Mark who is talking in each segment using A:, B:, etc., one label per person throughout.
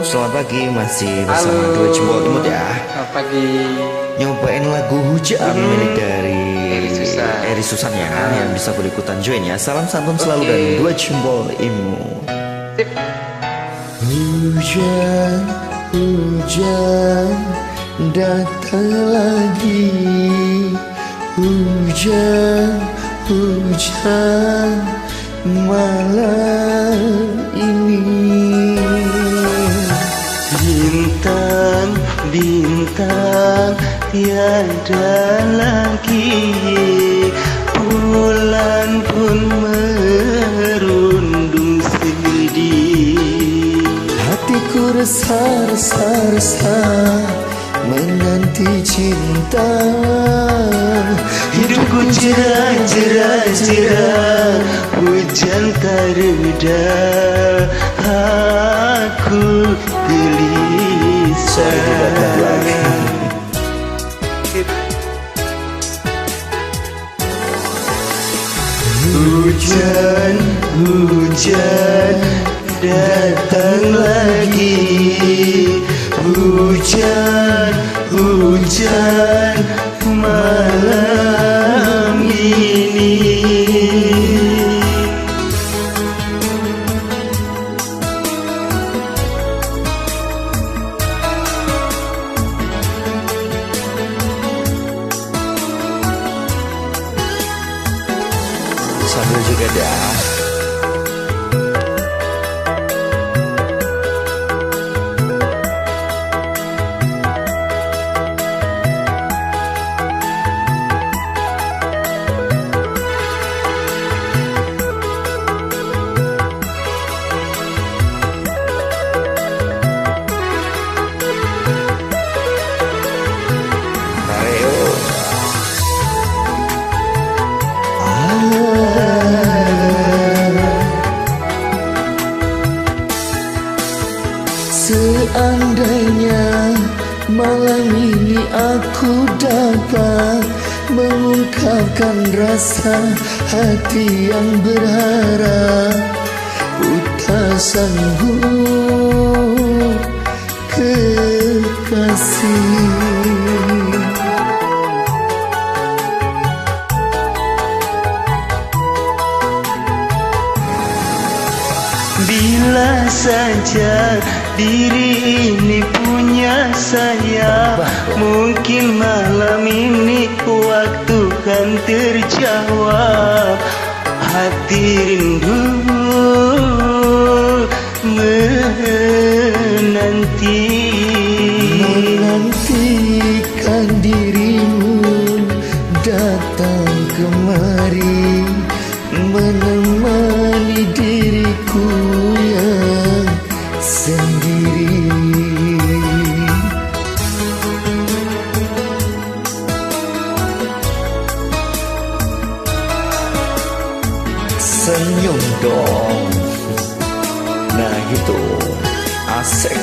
A: selamat pagi, masih bersama Dua Cembol Imut ya.
B: Selamat pagi.
A: Nyobain lagu Hujan milik dari Eri Susan ya, yang bisa berikutan join ya. Salam santun selalu dari Dua Cembol Imut. Hujan, hujan datang lagi. Hujan, hujan malam ini.
C: Bintang, bintang tiada lagi. Bulan pun merundung sedih.
A: Hatiku resah-resah menanti cinta.
C: Hidupku cerah-cerah, hujan tak reda. Aku gelisah. Hujan, hujan datang lagi. Hujan, hujan malam ini.
A: Sambil juga dah.
C: Seandainya malam ini aku dapat mengungkapkan rasa hati yang berharap, ku tak sanggup kekasih. Bila saja diri ini punya saya, mungkin malam ini waktu kan terjawab. Hati rindu menantikan dirimu datang kemari, menemani diriku yang sendiri.
A: Senyum dong. Nah gitu, asik.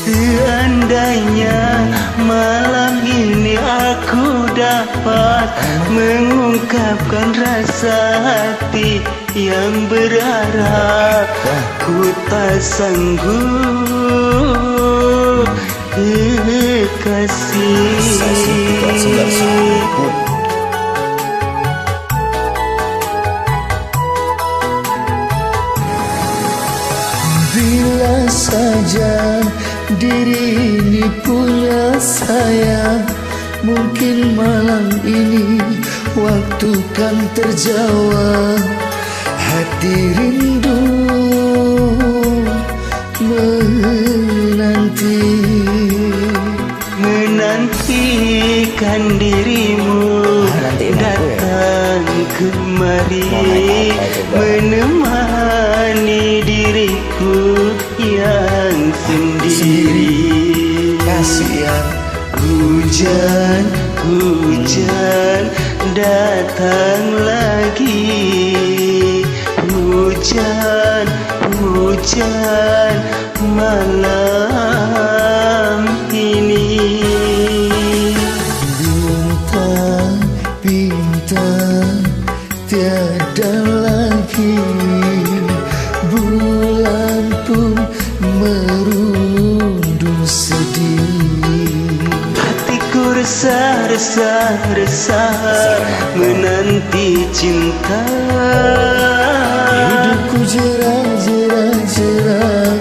A: Seandainya malam ini aku dapat mengungkapkan rasa hati yang berharap, ku tak sanggup kekasih. Bila saja diri ini punya saya, mungkin malam ini waktu kan terjawab. Hati rindu menantikan dirimu datang
C: kemari
A: Mau naik apa coba?
C: menemani diriku yang sendiri.
A: Kasihan.
C: Hujan, hujan datang lagi. Hujan, hujan malam ini. Bintang, bintang tiada lagi. Bulan pun merundung sedih. Hatiku resah, resah, resah menanti cinta. Hidupku jerah, jerah, jerah,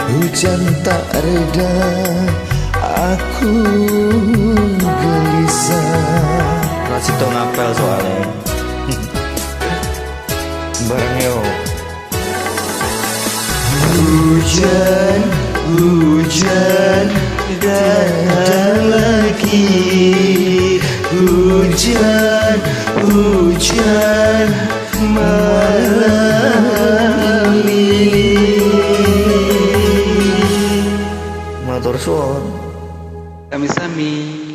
C: hujan tak reda. Aku gelisah.
A: Kasih tau ngapel soalnya. Bareng yo.
C: Hujan, hujan datang lagi. Hujan, hujan malam ini.
A: Matur suwun.
C: Sami-sami.